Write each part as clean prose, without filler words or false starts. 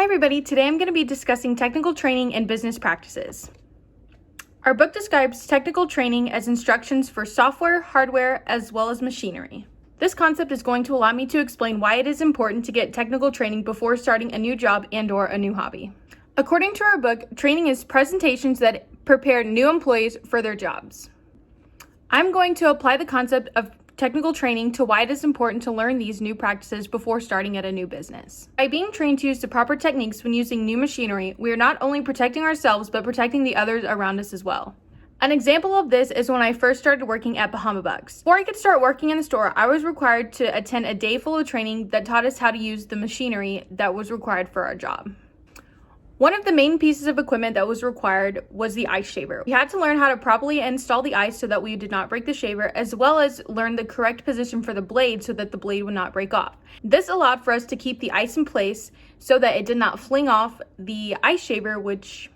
everybody, today I'm going to be discussing technical training and business practices. Our book describes technical training as instructions for software, hardware, as well as machinery. This concept is going to allow me to explain why it is important to get technical training before starting a new job and/or a new hobby. According to our book, training is presentations that prepare new employees for their jobs. I'm going to apply the concept of technical training to why it is important to learn these new practices before starting at a new business. By being trained to use the proper techniques when using new machinery, we are not only protecting ourselves, but protecting the others around us as well. An example of this is when I first started working at Bahama Bucks. Before I could start working in the store, I was required to attend a day full of training that taught us how to use the machinery that was required for our job. One of the main pieces of equipment that was required was the ice shaver. We had to learn how to properly install the ice so that we did not break the shaver, as well as learn the correct position for the blade so that the blade would not break off. This allowed for us to keep the ice in place so that it did not fling off the ice shaver, which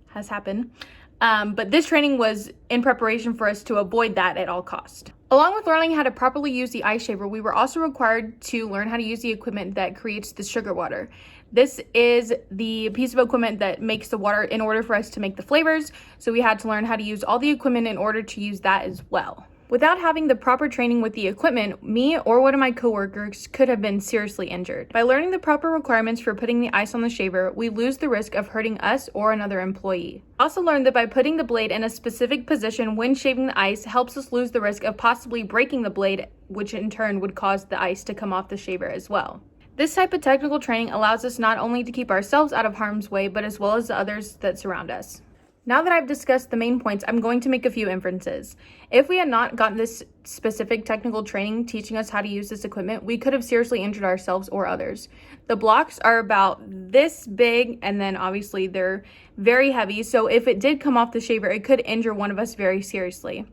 has happened. But this training was in preparation for us to avoid that at all costs. Along with learning how to properly use the ice shaver, we were also required to learn how to use the equipment that creates the sugar water. This is the piece of equipment that makes the water in order for us to make the flavors, so we had to learn how to use all the equipment in order to use that as well. Without having the proper training with the equipment, me or one of my coworkers could have been seriously injured. By learning the proper requirements for putting the ice on the shaver, we lose the risk of hurting us or another employee. I also learned that by putting the blade in a specific position when shaving the ice helps us lose the risk of possibly breaking the blade, which in turn would cause the ice to come off the shaver as well. This type of technical training allows us not only to keep ourselves out of harm's way, but as well as the others that surround us. Now that I've discussed the main points, I'm going to make a few inferences. If we had not gotten this specific technical training teaching us how to use this equipment, we could have seriously injured ourselves or others. The blocks are about this big, and then obviously they're very heavy, so if it did come off the shaver, it could injure one of us very seriously.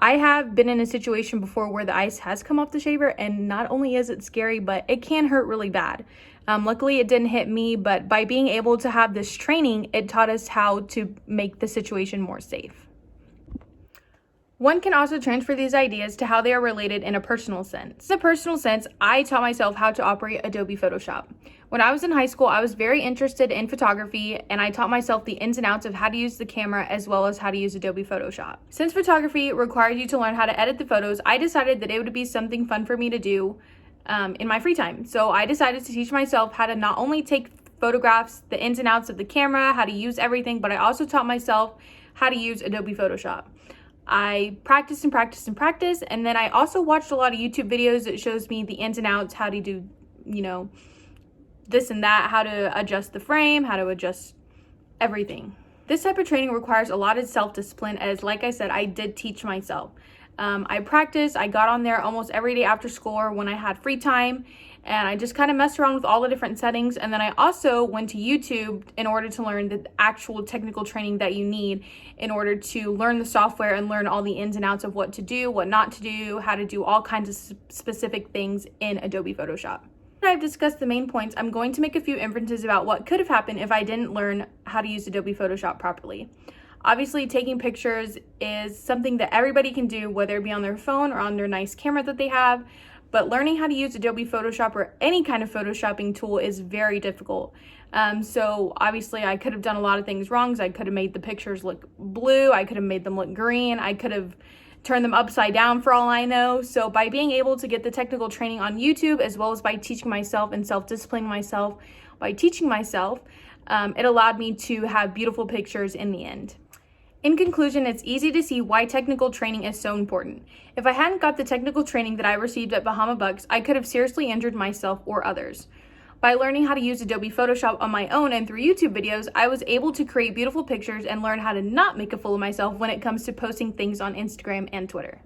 I have been in a situation before where the ice has come off the shaver, and not only is it scary, but it can hurt really bad. Luckily, it didn't hit me, but by being able to have this training, it taught us how to make the situation more safe. One can also transfer these ideas to how they are related in a personal sense. In a personal sense, I taught myself how to operate Adobe Photoshop. When I was in high school, I was very interested in photography, and I taught myself the ins and outs of how to use the camera as well as how to use Adobe Photoshop. Since photography requires you to learn how to edit the photos, I decided that it would be something fun for me to do in my free time. So I decided to teach myself how to not only take photographs, the ins and outs of the camera, how to use everything, but I also taught myself how to use Adobe Photoshop. I practiced and practiced and practiced, and then I also watched a lot of YouTube videos that shows me the ins and outs, how to do, this and that, how to adjust the frame, how to adjust everything. This type of training requires a lot of self-discipline, as like I said, I did teach myself. I practiced, I got on there almost every day after school or when I had free time, and I just kind of messed around with all the different settings. And then I also went to YouTube in order to learn the actual technical training that you need in order to learn the software and learn all the ins and outs of what to do, what not to do, how to do all kinds of specific things in Adobe Photoshop. Now I've discussed the main points, I'm going to make a few inferences about what could have happened if I didn't learn how to use Adobe Photoshop properly. Obviously, taking pictures is something that everybody can do, whether it be on their phone or on their nice camera that they have, but learning how to use Adobe Photoshop or any kind of photoshopping tool is very difficult. So obviously I could have done a lot of things wrong. I could have made the pictures look blue, I could have made them look green, I could have turned them upside down for all I know. So by being able to get the technical training on YouTube, as well as by teaching myself and self-disciplining myself by teaching myself, it allowed me to have beautiful pictures in the end. In conclusion, it's easy to see why technical training is so important. If I hadn't got the technical training that I received at Bahama Bucks, I could have seriously injured myself or others. By learning how to use Adobe Photoshop on my own and through YouTube videos, I was able to create beautiful pictures and learn how to not make a fool of myself when it comes to posting things on Instagram and Twitter.